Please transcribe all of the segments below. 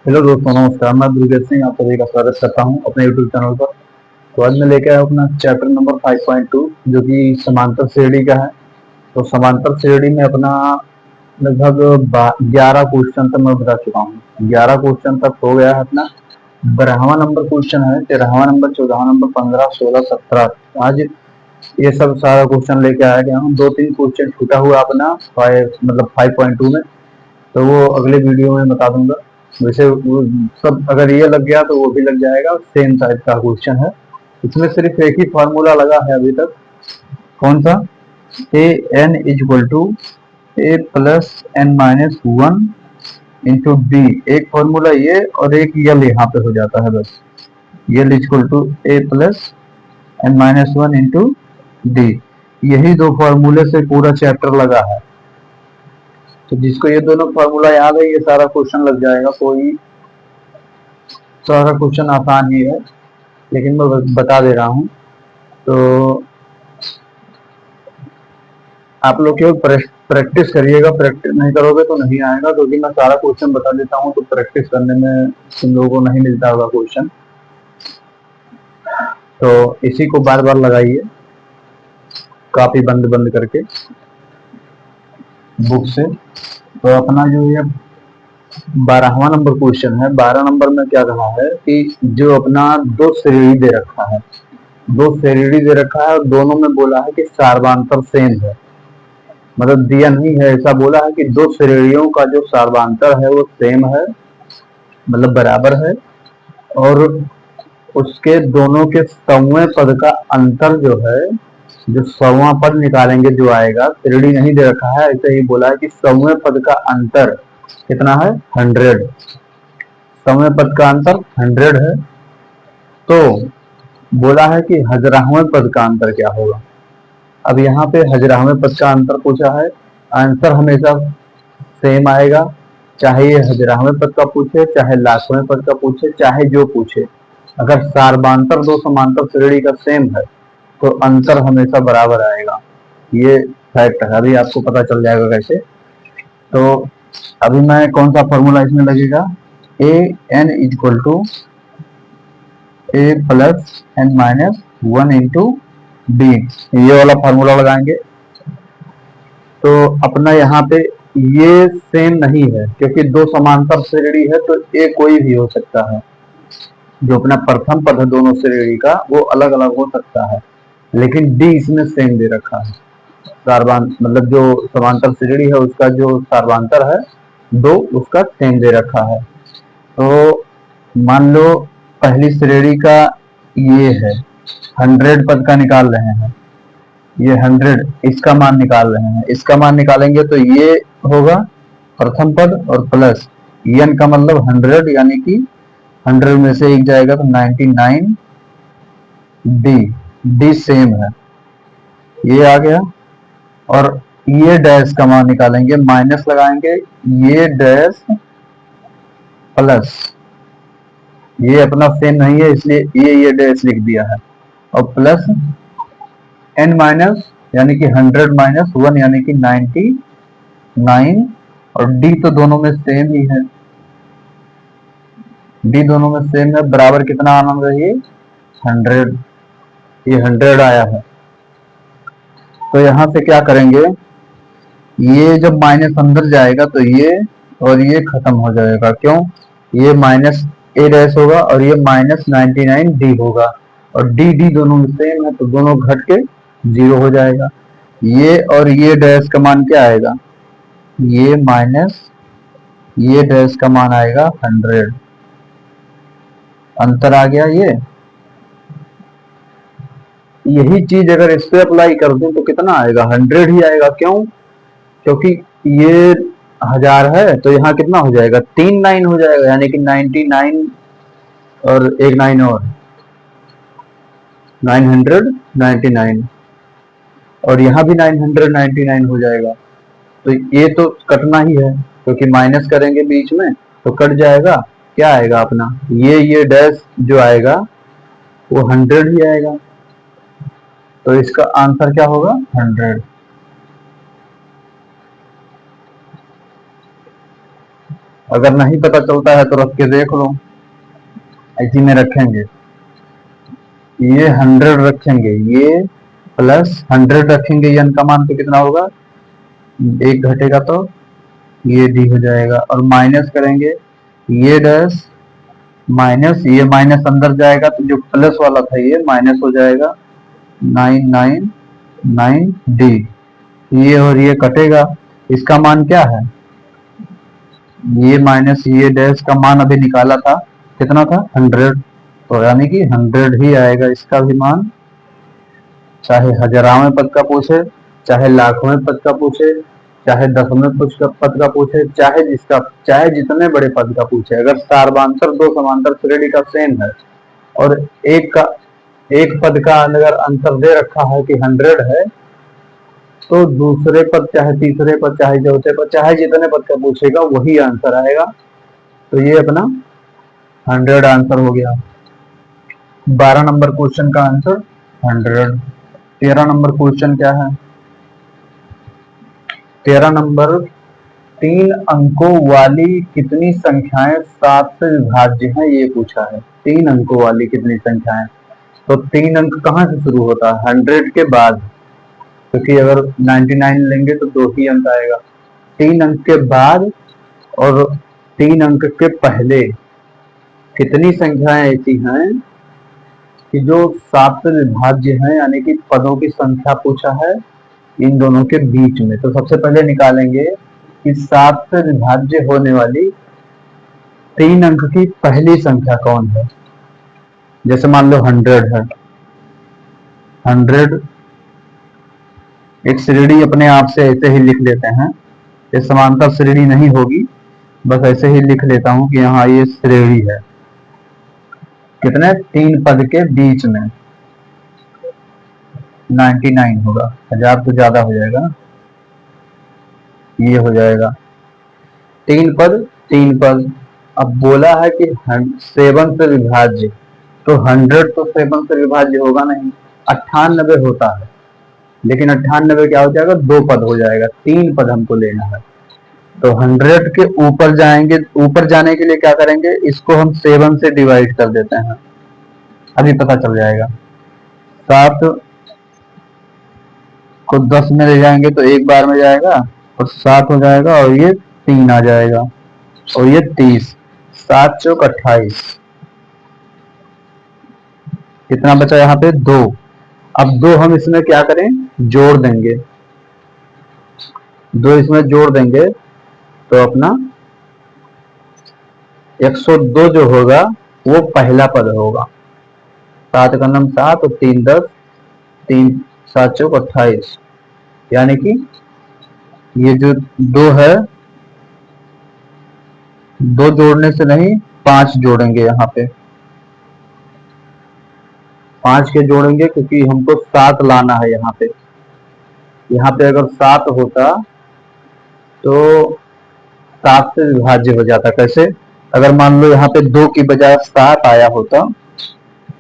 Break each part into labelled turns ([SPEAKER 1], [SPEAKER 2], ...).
[SPEAKER 1] Hello दोस्तों, नमस्कार। मैं दुर्गेश सिंह आप सभी का स्वागत करता हूं अपने यूट्यूब चैनल पर। तो आज मैं लेकर आया हूं अपना चैप्टर नंबर 5.2 जो कि समांतर श्रेणी का है। तो समांतर श्रेणी में अपना लगभग 11 क्वेश्चन तक मैं बता चुका हूँ। 11 क्वेश्चन तक हो गया है अपना। 12वां नंबर क्वेश्चन है, 13वां नंबर, 14वां नंबर, 15, 16, 17। आज ये सब सारा क्वेश्चन लेके आया गया हूँ। 2-3 क्वेश्चन छूटा हुआ अपना 5.2 में, तो वो अगले वीडियो में बता दूंगा। वैसे वो सब अगर ये लग गया तो वो भी लग जाएगा, सेम टाइप का क्वेश्चन है। इसमें सिर्फ एक ही फॉर्मूला लगा है अभी तक। कौन सा? A N is equal to A plus N minus one into D. एक फॉर्मूला ये और एक यल यहाँ पे हो जाता है बस। L is equal to A plus N minus one into D. यही दो फॉर्मूले से पूरा चैप्टर लगा है। तो जिसको ये दोनों फॉर्मूला याद है, ये सारा क्वेश्चन लग जाएगा। कोई सारा क्वेश्चन आसान ही है, लेकिन मैं बता दे रहा हूँ। तो आप लोग केवल प्रैक्टिस करिएगा। प्रैक्टिस नहीं करोगे तो नहीं आएगा, क्योंकि मैं सारा क्वेश्चन बता देता हूँ तो प्रैक्टिस करने में तुम लोगों को नहीं मिलता होगा क्वेश्चन। तो इसी को बार बार लगाइए, काफी बंद बंद करके बुक से। तो अपना जो ये 12वां नंबर क्वेश्चन है, 12 नंबर में क्या कहा है कि जो अपना दो श्रेणी दे रखा है, दो श्रेणी दे रखा है और दोनों में बोला है कि सार्वधांतर सेम है। मतलब दिया नहीं है, ऐसा बोला है कि दो श्रेणियों का जो सार्वधांतर है वो सेम है, मतलब बराबर है। और उसके दोनों के सौवें पद का अंतर जो है, जो सौवां पद निकालेंगे जो आएगा, श्रेणी नहीं दे रखा है, ऐसे ही बोला है कि सौवें पद का अंतर कितना है? 100। सौवें पद का अंतर 100 है। तो बोला है कि हजारवें पद का अंतर क्या होगा। अब यहाँ पे हजारवें पद का अंतर पूछा है। आंसर हमेशा सेम आएगा, चाहे ये हजारवें पद का पूछे, चाहे लाखवें पद का पूछे, चाहे जो पूछे। अगर सार्वधांतर दो समांतर श्रेणी का सेम है तो अंतर हमेशा बराबर आएगा। ये फैक्ट है, अभी आपको पता चल जाएगा कैसे। तो अभी मैं कौन सा फॉर्मूला इसमें लगेगा? A N is equal to A plus N minus one into D, ये वाला फॉर्मूला लगाएंगे। तो अपना यहाँ पे ये सेम नहीं है, क्योंकि दो समांतर श्रेणी है तो ए कोई भी हो सकता है। जो अपना प्रथम पद है दोनों श्रेणी का वो अलग अलग हो सकता है, लेकिन डी इसमें सेम दे रखा है। मतलब जो समांतर श्रेणी है उसका जो सार्वधांतर है दो, उसका सेम दे रखा है। तो मान लो पहली श्रेणी का ये है, 100 पद का निकाल रहे हैं, ये 100 इसका मान निकाल रहे हैं। इसका मान निकालेंगे तो ये होगा प्रथम पद और प्लस एन का मतलब 100, यानी कि 100 में से एक जाएगा तो 99 डी। डी सेम है, ये आ गया। और ये डैश का मान निकालेंगे, माइनस लगाएंगे, ये डैश प्लस, ये अपना सेम नहीं है इसलिए ये डैश लिख दिया है, और प्लस एन माइनस यानी कि 100 माइनस 1 यानी कि 99। और डी तो दोनों में सेम ही है, डी दोनों में सेम है, बराबर कितना आना चाहिए? 100। ये 100 आया है। तो यहां से क्या करेंगे, ये जब माइनस अंदर जाएगा तो ये और ये खत्म हो जाएगा। क्यों? ये माइनस ए डैश होगा और ये माइनस 99 डी होगा, और डी डी दोनों में सेम है तो दोनों घट के 0 हो जाएगा। ये और ये डैश का मान क्या आएगा? ये माइनस ये डैश का मान आएगा 100। अंतर आ गया ये। यही चीज अगर इस पे अप्लाई कर दूं तो कितना आएगा? 100 ही आएगा। क्यों? क्योंकि ये 1000 है तो यहाँ कितना हो जाएगा? 3 9 हो जाएगा, यानी कि 99 और एक 9 और 999, और यहाँ भी 999 हो जाएगा। तो ये तो कटना ही है, क्योंकि माइनस करेंगे बीच में तो कट जाएगा। क्या आएगा अपना? ये डैश जो आएगा वो 100 ही आएगा। तो इसका आंसर क्या होगा? 100। अगर नहीं पता चलता है तो रख के देख लो। इसी में रखेंगे, ये 100 रखेंगे, ये प्लस 100 रखेंगे, n का मान तो कितना होगा, एक घटेगा तो ये डी हो जाएगा, और माइनस करेंगे ये डैश माइनस, ये माइनस अंदर जाएगा तो जो प्लस वाला था ये माइनस हो जाएगा, 999 डी, ये और ये कटेगा, इसका मान क्या है, ये माइनस ये डैश का मान अभी निकाला था, कितना था 100, तो यानी कि 100 ही आएगा इसका भी मान, चाहे हजारावें पद का पूछे, चाहे लाखवें पद का पूछे, चाहे दसवें पद का पूछे, चाहे जितने बड़े पद का पूछे, अगर सार्वांतर दो समांतर श्रेणी का सेम है और एक पद का अगर अंतर दे रखा है कि 100 है, तो दूसरे पद चाहे तीसरे पद चाहे चौथे पद चाहे जितने पद का पूछेगा वही आंसर आएगा। तो ये अपना 100 आंसर हो गया। 12 नंबर क्वेश्चन का आंसर 100। 13 नंबर क्वेश्चन क्या है, 13 नंबर, 3 अंकों वाली कितनी संख्याएं 7 से विभाज्य हैं, ये पूछा है। 3 अंकों वाली कितनी संख्याएं, तो 3 अंक कहाँ से शुरू होता है, 100 के बाद, क्योंकि अगर 99 लेंगे तो 2 ही अंक आएगा। 3 अंक के बाद और 3 अंक के पहले कितनी संख्याएं ऐसी हैं कि जो 7 से विभाज्य हैं, यानी कि पदों की संख्या पूछा है इन दोनों के बीच में। तो सबसे पहले निकालेंगे कि 7 से विभाज्य होने वाली 3 अंक की पहली संख्या कौन है। जैसे मान लो 100 है, 100 एक श्रेणी अपने आप से ऐसे ही लिख लेते हैं, ये समांतर श्रेणी नहीं होगी, बस ऐसे ही लिख लेता हूं कि यहाँ ये श्रेणी है, कितने 3 पद के बीच में, 99 होगा, 1000 तो ज्यादा हो जाएगा ना, ये हो जाएगा 3 पद 3 पद। अब बोला है कि 7 से विभाज्य, तो 100 तो 7 से विभाज्य होगा नहीं, 98 होता है, लेकिन 98 क्या हो जाएगा, 2 पद हो जाएगा, 3 पद हमको लेना है। तो 100 के ऊपर जाएंगे, ऊपर जाने के लिए क्या करेंगे, इसको हम 7 से डिवाइड कर देते हैं, अभी पता चल जाएगा। 7 को 10 में ले जाएंगे तो एक बार में जाएगा और 7 हो जाएगा, और ये 3 आ जाएगा, और ये 30, 7 चौक 28, कितना बचा यहाँ पे 2। अब 2 हम इसमें क्या करें, जोड़ देंगे, 2 इसमें जोड़ देंगे तो अपना 102 जो होगा वो पहला पद होगा। 7 का नम 7 और 3 10, 3 7 चौक 28, यानी कि ये जो 2 है, 2 जोड़ने से नहीं 5 जोड़ेंगे, यहाँ पे 5 के जोड़ेंगे क्योंकि हमको 7 लाना है। यहाँ पे अगर 7 होता तो 7 से विभाज्य हो जाता। कैसे, अगर मान लो यहाँ पे 2 की बजाय 7 आया होता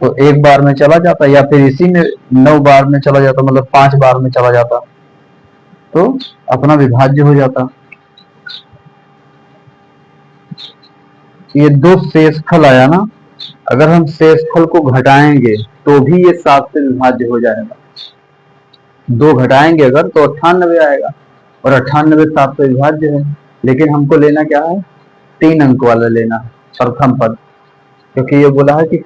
[SPEAKER 1] तो एक बार में चला जाता, या फिर इसी में 9 बार में चला जाता, मतलब 5 बार में चला जाता, तो अपना विभाज्य हो जाता। ये 2 शेषफल आया ना, अगर हम शेषफल को घटाएंगे तो भी ये 7 से विभाज्य हो जाएगा। 2 घटाएंगे अगर तो 98 आएगा, और 98 7 से विभाज्य है, लेकिन हमको लेना क्या है, 3 अंक वाला लेना है, प्रथम पद, क्योंकि ये बोला है कि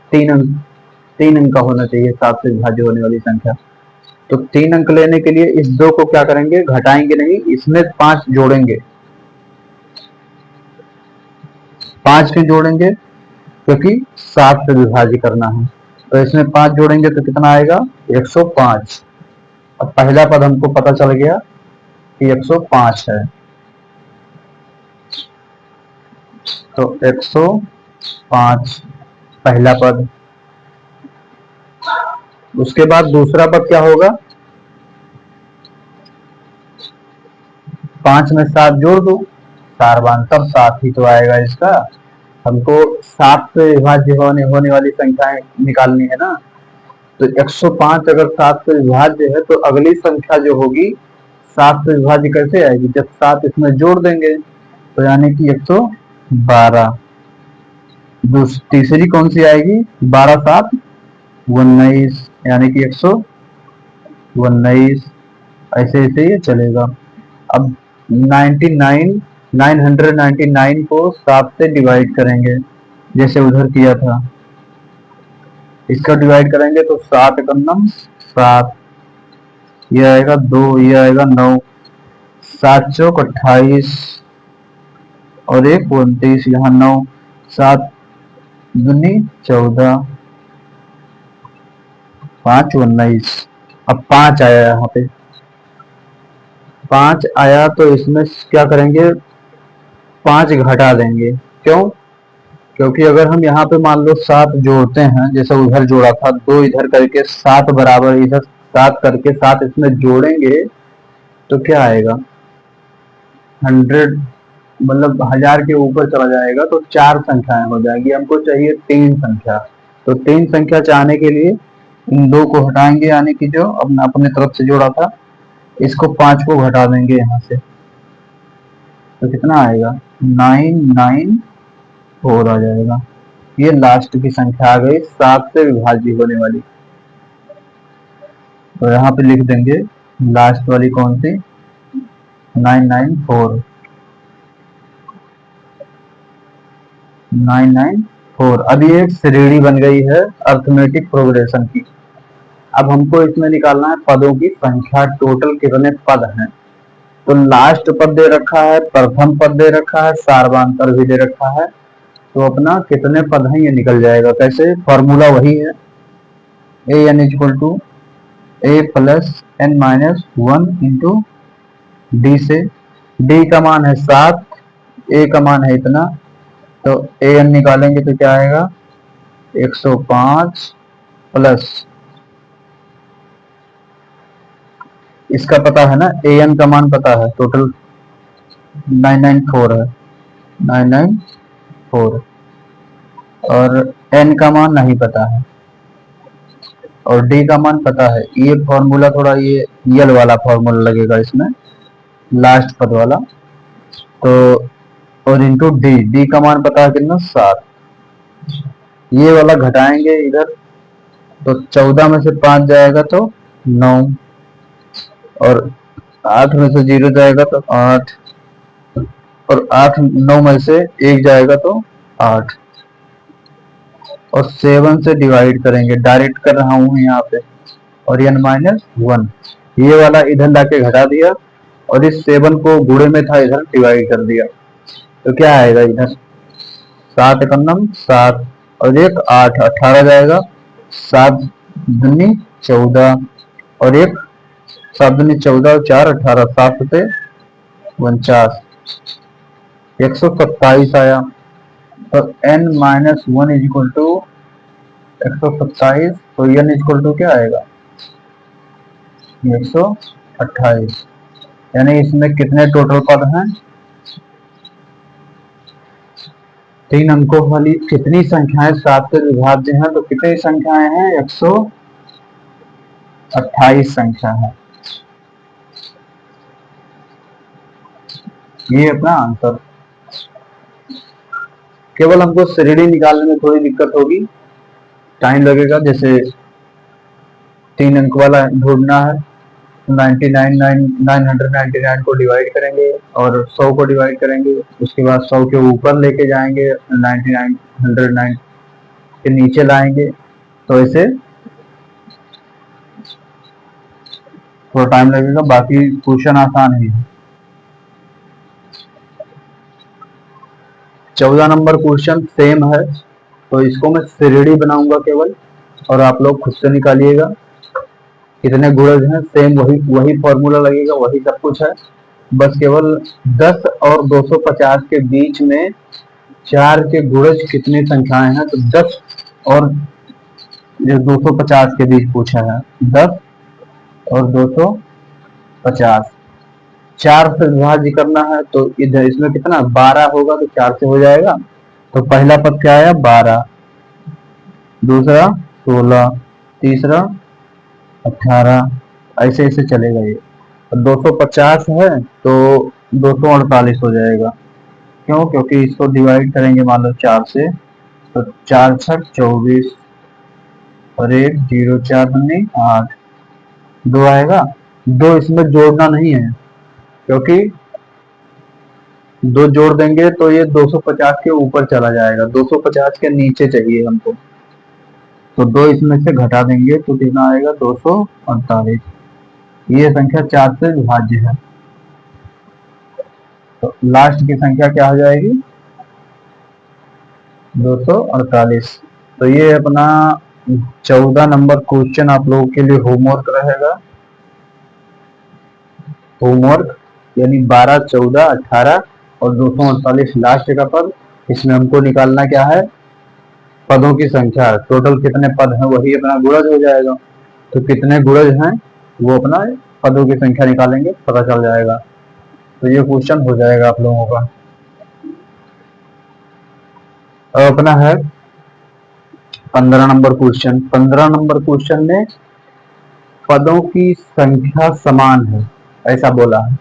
[SPEAKER 1] 3 अंक का होना चाहिए 7 से विभाज्य होने वाली संख्या। तो 3 अंक लेने के लिए इस 2 को क्या करेंगे, घटाएंगे नहीं, इसमें 5 जोड़ेंगे, 5 क्यों जोड़ेंगे, क्योंकि 7 से विभाज्य करना है, तो इसमें 5 जोड़ेंगे तो कितना आएगा 105। अब पहला पद हमको पता चल गया कि 105 है, तो 105 पहला पद। उसके बाद दूसरा पद क्या होगा, 5 में 7 जोड़ दो, सार्वांतर 7 ही तो आएगा इसका। हमको 7 से विभाज्य होने वाली संख्याएं निकालनी है ना, तो 105 अगर 7 से विभाज्य है तो अगली संख्या जो होगी 7 से विभाज्य कैसे आएगी, जब 7 इसमें जोड़ देंगे, तो यानी कि 12। तीसरी कौन सी आएगी? 12 7 19, यानी कि 119। ऐसे ऐसे ये चलेगा। अब 99 999 को 7 से डिवाइड करेंगे, जैसे उधर किया था। इसका डिवाइड करेंगे तो 7 एकम 7, ये आएगा 2, ये आएगा 9, 7 चौक 28 और 1 29, यहाँ 9, 7 दूनी 14, 5 19। अब 5 आया, यहाँ पे 5 आया तो इसमें क्या करेंगे? 5 घटा देंगे। क्यों? क्योंकि अगर हम यहाँ पे मान लो 7 जोड़ते हैं, जैसे उधर जोड़ा था, 2 इधर करके 7 बराबर इधर 7 करके 7 इसमें जोड़ेंगे तो क्या आएगा? 100, मतलब 1000 के ऊपर चला जाएगा, तो 4 संख्याएं हो जाएंगी। हमको चाहिए 3 संख्या, तो 3 संख्या चाहने के लिए इन 2 को हटाएंगे, यानी कि जो अपना अपने तरफ से जोड़ा था, इसको 5 को घटा देंगे यहाँ से, तो कितना आएगा? 994 आ जाएगा। ये लास्ट की संख्या आ गई 7 से विभाज्य होने वाली। तो यहाँ पे लिख देंगे लास्ट वाली कौन सी? 994। 994। अब ये एक श्रेणी बन गई है अर्थमेटिक प्रोग्रेशन की। अब हमको इसमें निकालना है पदों की संख्या, टोटल कितने पद हैं। तो लास्ट पद दे रखा है, प्रथम पद दे रखा है, सार्वधातुक भी दे रखा है, तो अपना कितने पद हैं ये निकल जाएगा। कैसे? फॉर्मूला वही है, A N equal to A plus N minus 1 into D से। डी का मान है 7, ए का मान है इतना, तो ए एन निकालेंगे तो क्या आएगा? 105 प्लस इसका पता है ना, ए एन का मान पता है, टोटल 994 है, 994, और एन का मान नहीं पता है, और डी का मान पता है। ये फॉर्मूला थोड़ा ये यल वाला फॉर्मूला लगेगा इसमें, लास्ट पद वाला। तो और इंटू डी, डी का मान पता है कितना? 7। ये वाला घटाएंगे इधर, तो 14 में से 5 जाएगा तो 9, और 8 में से 0 जाएगा तो 8, और 8 9 में से 1 जाएगा तो 8, और 7 से डिवाइड करेंगे, डायरेक्ट कर रहा हूं यहाँ पे, और n -1 ये वाला इधर लाके घटा दिया, और इस 7 को गुणे में था इधर डिवाइड कर दिया, तो क्या आएगा इधर? 7 एकम 7 और 1 8, 18 जाएगा, 7 दूनी 14 और 1 7 दूनी 14 और 4 18, 7 से 49, 127 आया। तो n -1 इज इक्वल टू 127, तो n इज इक्वल टू क्या आएगा? 128। यानी इसमें कितने टोटल पद हैं? 3 अंकों वाली कितनी संख्याएं 7 से विभाज्य हैं? तो कितनी संख्याएं हैं? 128 संख्या है। ये अपना आंसर। केवल हमको श्रेणी निकालने में थोड़ी दिक्कत होगी, टाइम लगेगा। जैसे 3 अंक वाला ढूंढना है, 999 को डिवाइड करेंगे और 100 को डिवाइड करेंगे, उसके बाद 100 के ऊपर लेके जाएंगे, 109 के नीचे लाएंगे, तो ऐसे थोड़ा टाइम लगेगा। बाकी क्वेश्चन आसान ही है। 14 नंबर क्वेश्चन सेम है, तो इसको मैं श्रेणी बनाऊंगा केवल, और आप लोग खुद से निकालिएगा कितने गुणज हैं। सेम वही फॉर्मूला लगेगा, वही सब कुछ है, बस केवल 10 और 250 के बीच में 4 के गुणज कितनी संख्याएं हैं। तो 10 और 250 के बीच पूछा है, 10 और 250, 4 से विभाज्य करना है, तो इधर इसमें कितना 12 होगा, तो 4 से हो जाएगा। तो पहला पद क्या आया? 12, दूसरा 16, तीसरा 18, ऐसे ऐसे चलेगा ये। 250 है तो 248 हो जाएगा, क्यों? क्योंकि इसको डिवाइड करेंगे मान लो 4 से, तो 4 छक 24 और 1 0 4 दूनी 8, 2 आएगा। 2 इसमें जोड़ना नहीं है, क्योंकि 2 जोड़ देंगे तो ये 250 के ऊपर चला जाएगा, 250 के नीचे चाहिए हमको। तो 2 इसमें से घटा देंगे तो कितना आएगा? 248। ये संख्या 4 से विभाज्य है, तो लास्ट की संख्या क्या हो जाएगी? 248। तो ये अपना 14 नंबर क्वेश्चन आप लोगों के लिए होमवर्क रहेगा। होमवर्क यानी 12, 14, 18 और 248 लास्ट का पद। इसमें हमको निकालना क्या है? पदों की संख्या। टोटल कितने पद हैं वही अपना गुणज हो जाएगा। तो कितने गुणज हैं वो अपना पदों की संख्या निकालेंगे, पता चल जाएगा। तो ये क्वेश्चन हो जाएगा आप लोगों का। अब अपना है 15 नंबर क्वेश्चन। 15 नंबर क्वेश्चन में पदों की संख्या समान है, ऐसा बोला है।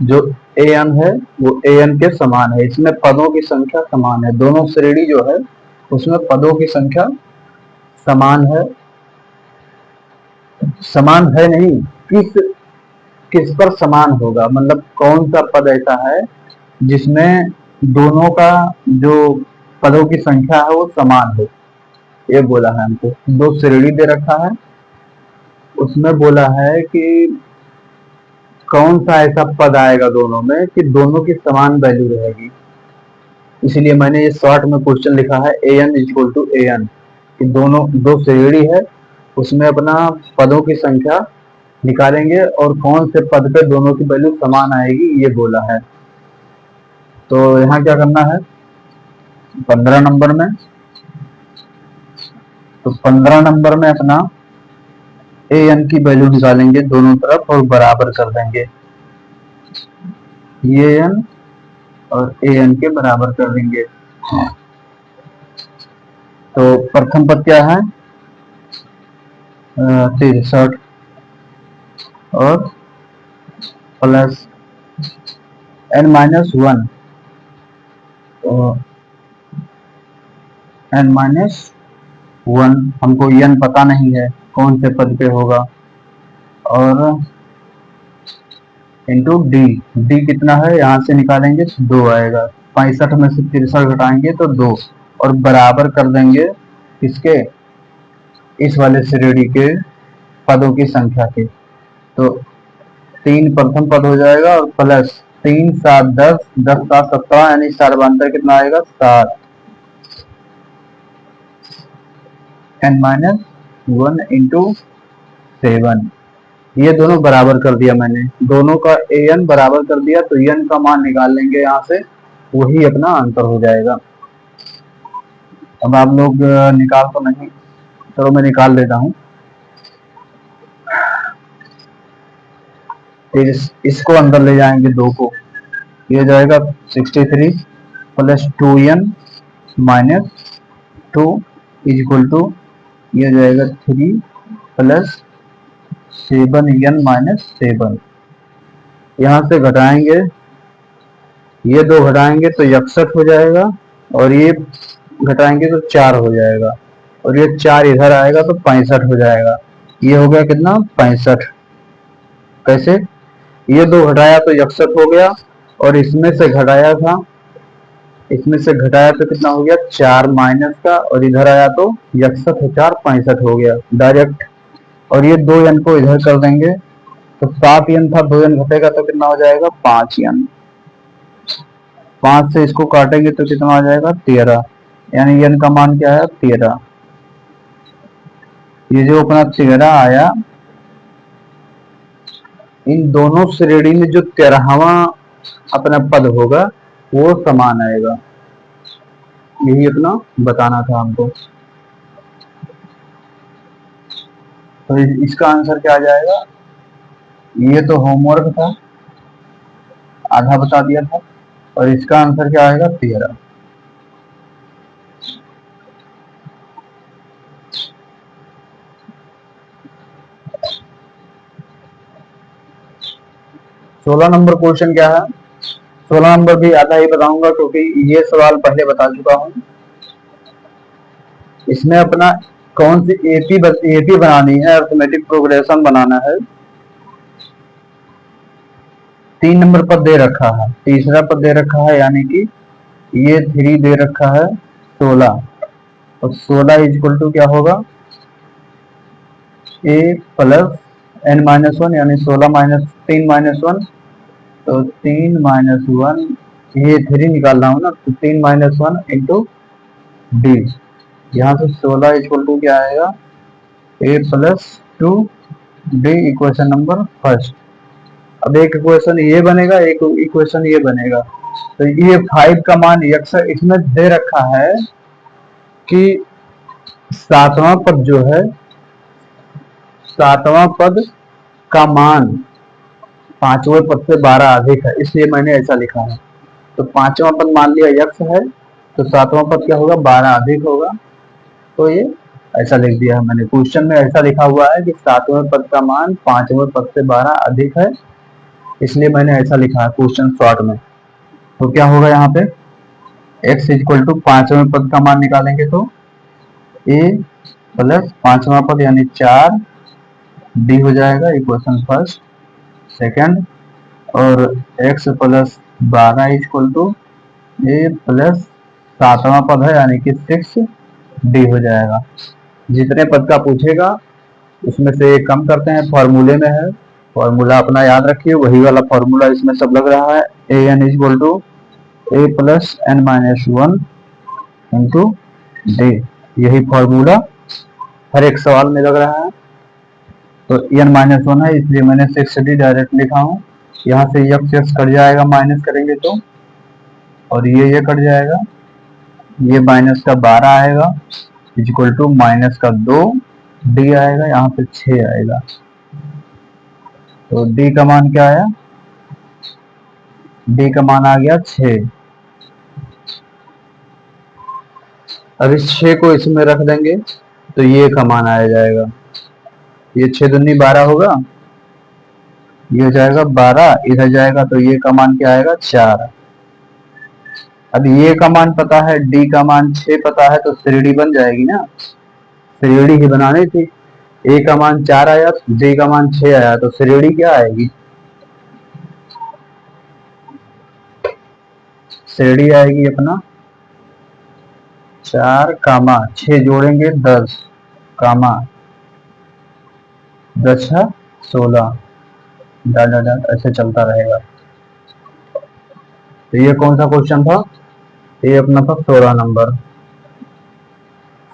[SPEAKER 1] जो an है वो an के समान है, इसमें पदों की संख्या समान है। दोनों श्रेणी जो है उसमें पदों की संख्या समान है। समान है नहीं, किस किस पर समान होगा, मतलब कौन सा पद ऐसा है जिसमें दोनों का जो पदों की संख्या है वो समान हो, ये बोला है हमको। दो श्रेणी दे रखा है, उसमें बोला है कि कौन सा ऐसा पद आएगा दोनों में कि दोनों की समान वैल्यू रहेगी। इसलिए मैंने ये शॉर्ट में क्वेश्चन लिखा है an इक्वल टू an, कि दोनों दो श्रेणी है, उसमें अपना पदों की संख्या निकालेंगे और कौन से पद पे दोनों की वैल्यू समान आएगी, ये बोला है। तो यहाँ क्या करना है 15 नंबर में? तो 15 नंबर में अपना an की वैल्यू निकालेंगे दोनों तरफ और बराबर कर देंगे। ये an और an के बराबर कर देंगे। तो प्रथम पद क्या है? 63 और प्लस n-1, तो n-1 हमको n पता नहीं है कौन से पद पे होगा, और इंटू डी कितना है यहाँ से निकालेंगे 2 आएगा। 65 में से 63 घटाएंगे तो 2, और बराबर कर देंगे किसके? इस वाले श्रेणी के पदों की संख्या के। तो 3 प्रथम पद हो जाएगा और प्लस 3 7 10, 10 7 17, यानी सर्वांतर कितना आएगा? 7 n-1 इंटू 7। ये दोनों बराबर कर दिया मैंने, दोनों का an बराबर कर दिया, तो n का मान निकाल लेंगे यहाँ से, वही अपना आंसर हो जाएगा। अब आप लोग निकाल तो नहीं, चलो मैं निकाल लेता हूँ। फिर इसको अंदर ले जाएंगे 2 को, ये जाएगा 63 plus 2n minus 2 is equal to, ये जाएगा 3 प्लस 7n माइनस 7। यहाँ से घटाएंगे, ये 2 घटाएंगे तो 61 हो जाएगा, और ये घटाएंगे तो 4 हो जाएगा, और ये 4 इधर आएगा तो 65 हो जाएगा। ये हो गया कितना? 65। कैसे? ये 2 घटाया तो 61 हो गया, और इसमें से घटाया था, इसमें से घटाया तो कितना हो गया? 4 माइनस का, और इधर आया तो 61 और 4 65 हो गया डायरेक्ट। और ये 2n को इधर कर देंगे तो 7n था, 2n घटेगा तो कितना हो जाएगा? 5n। 5 से इसको काटेंगे तो कितना आ जाएगा? 13, यानी n का मान क्या है? 13। ये जो अपना 13 आया, इन दोनों श्रेणी में जो 13वां अपना पद होगा वो समान आएगा, यही अपना बताना था हमको। तो इसका आंसर क्या आ जाएगा? ये तो होमवर्क था, आधा बता दिया था, और इसका आंसर क्या आएगा? 13। सोलह नंबर क्वेश्चन क्या है? 16 नंबर भी आधा ही बताऊंगा क्योंकि ये सवाल पहले बता चुका हूं। इसमें अपना कौन सी एपी बनानी है, अर्थमेटिक प्रोग्रेशन बनाना है। 3 नंबर पद दे रखा है, तीसरा पद दे रखा है, यानी कि ये 3 दे रखा है 16, और 16 इक्वल टू क्या होगा, ए प्लस एन माइनस 1, यानी 16 माइनस 3 माइनस 1, तो 3 माइनस 1, ये 3 निकाल रहा हूँ ना, तो 3 माइनस 1 इंटू डी, यहाँ से 16 इक्वल टू क्या आएगा, A plus 2 D, equation number first. अब एक इक्वेशन ये बनेगा, एक इक्वेशन ये बनेगा, तो ये 5 का मान यक्स इसमें दे रखा है कि सातवां पद जो है, सातवां पद का मान पांचवें पद से 12 अधिक है, इसलिए मैंने ऐसा लिखा है। तो पांचवा पद मान लिया यक्स है, तो सातवां पद क्या होगा, 12 अधिक होगा, तो ये ऐसा लिख दिया है मैंने। क्वेश्चन में ऐसा लिखा हुआ है कि सातवें पद का मान पांचवें पद से 12 अधिक है, इसलिए मैंने ऐसा लिखा है क्वेश्चन शॉर्ट में। तो क्या होगा यहाँ पे, x इक्वल टू पांचवें पद का मान निकालेंगे तो a प्लस पांचवा पद यानी 4 d हो जाएगा, इक्वेशन फर्स्ट। सेकंड, और x plus 12 equal to a plus सातवां पद है यानी कि 6d हो जाएगा। जितने पद का पूछेगा उसमें से एक कम करते हैं, फॉर्मूले में है, फॉर्मूला अपना याद रखिए, वही वाला फॉर्मूला इसमें सब लग रहा है, A N equal to A plus N minus 1 into D, यही फॉर्मूला हर एक सवाल में लग रहा है। तो एन माइनस 1 है इसलिए मैंने 6d डायरेक्ट लिखा हूँ, यहाँ से यक्स यक्स कट जाएगा माइनस करेंगे तो, और ये कट जाएगा, ये माइनस का 12 आएगा इक्वल टू माइनस का 2 डी आएगा, यहाँ पे 6 आएगा, तो डी का मान क्या आया, डी का मान आ गया 6। अब इस 6 को इसमें रख देंगे तो ये का मान आ जाएगा, ये 6 दूनी 12 होगा, ये हो जाएगा 12, इधर जाएगा तो ये का मान क्या आएगा 4। अब ये का मान पता है, डी का मान 6 पता है, तो श्रेणी बन जाएगी ना, श्रेणी ही बनानी थी। ए का मान 4 आया, डी का मान 6 आया, तो श्रेणी क्या आएगी, श्रेणी आएगी अपना 4 कामा 6 जोड़ेंगे 10 कामा 10 16, डॉट डॉट डॉट ऐसे चलता रहेगा। तो ये कौन सा क्वेश्चन था, ये अपना था 16 नंबर।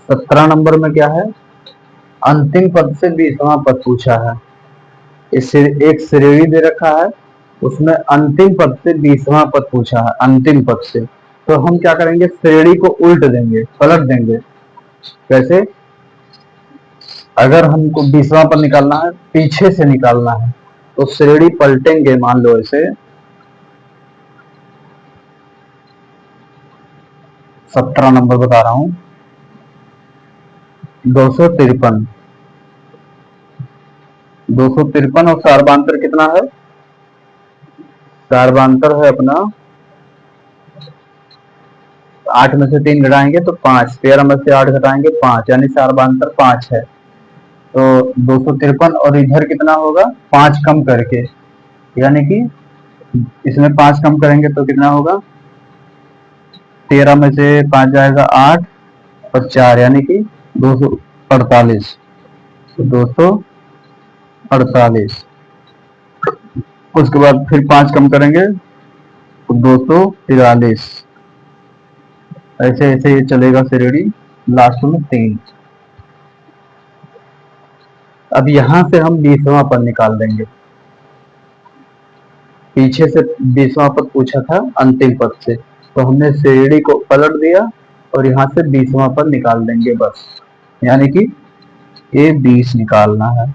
[SPEAKER 1] 17 नंबर में क्या है, अंतिम पद से 20वां पद पूछा है। इससे एक श्रेणी दे रखा है, उसमें अंतिम पद से 20वां पद पूछा है, अंतिम पद से। तो हम क्या करेंगे, श्रेणी को उल्ट देंगे, पलट देंगे। कैसे, अगर हमको 20वां पद निकालना है, पीछे से निकालना है, तो श्रेणी पलटेंगे। मान लो ऐसे 17 नंबर बता रहा हूं, 253, 253 और सार्बांतर कितना है, सार्बांतर है अपना 8 में से 3 घटाएंगे तो 5, 13 में से 8 घटाएंगे 5, यानी सार्बांतर 5 है। तो 253 और इधर कितना होगा 5 कम करके, यानी कि इसमें 5 कम करेंगे तो कितना होगा, 13 में से 5 जाएगा 8 और 4, यानी कि 248, तो 248। उसके बाद फिर 5 कम करेंगे तो 243, ऐसे ऐसे ये चलेगा श्रेणी, लास्ट में 3। अब यहां से हम 20वां पद निकाल देंगे, पीछे से 20वां पद पूछा था अंतिम पद से, तो हमने श्रेणी को पलट दिया और यहाँ से 20वां पद निकाल देंगे बस, यानी कि ये 20 निकालना है।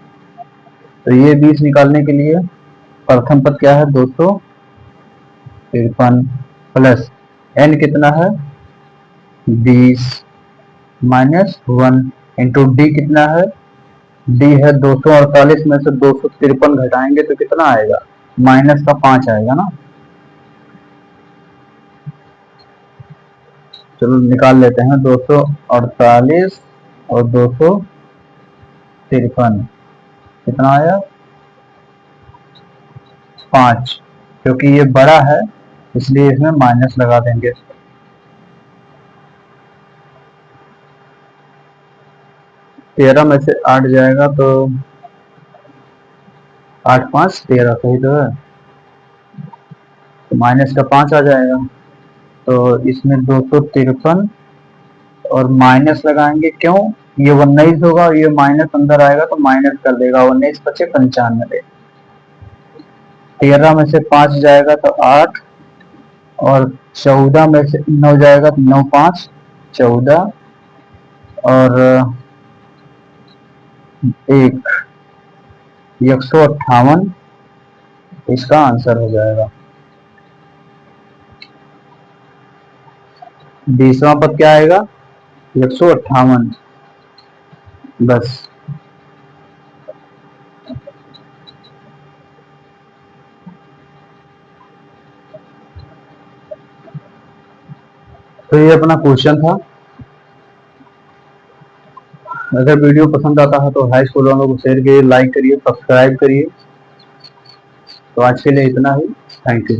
[SPEAKER 1] तो ये 20 निकालने के लिए प्रथम पद क्या है 253 प्लस n कितना है 20 माइनस 1 इंटू डी कितना है, डी है 248 में से 253 घटाएंगे तो कितना आएगा, माइनस का 5 आएगा ना, चलो निकाल लेते हैं। 248 और 253 कितना आया? 5। क्योंकि ये बड़ा है इसलिए इसमें माइनस लगा देंगे। 13 में से 8 जाएगा तो 8 5 13, सही तो है। तो माइनस का 5 आ जाएगा, तो इसमें 253 और माइनस लगाएंगे। क्यों? ये 19 होगा और ये माइनस अंदर आएगा तो माइनस कर देगा। 19 बचे 95। 13 में से 5 जाएगा तो 8, और 14 में से 9 जाएगा तो 9 5 14, और 158 इसका आंसर हो जाएगा। 20वां पद क्या आएगा? 158। बस। तो ये अपना क्वेश्चन था। अगर वीडियो पसंद आता है तो हाई स्कूल वालों को शेयर करिए, लाइक करिए, सब्सक्राइब करिए। तो आज के लिए इतना ही। Thank you.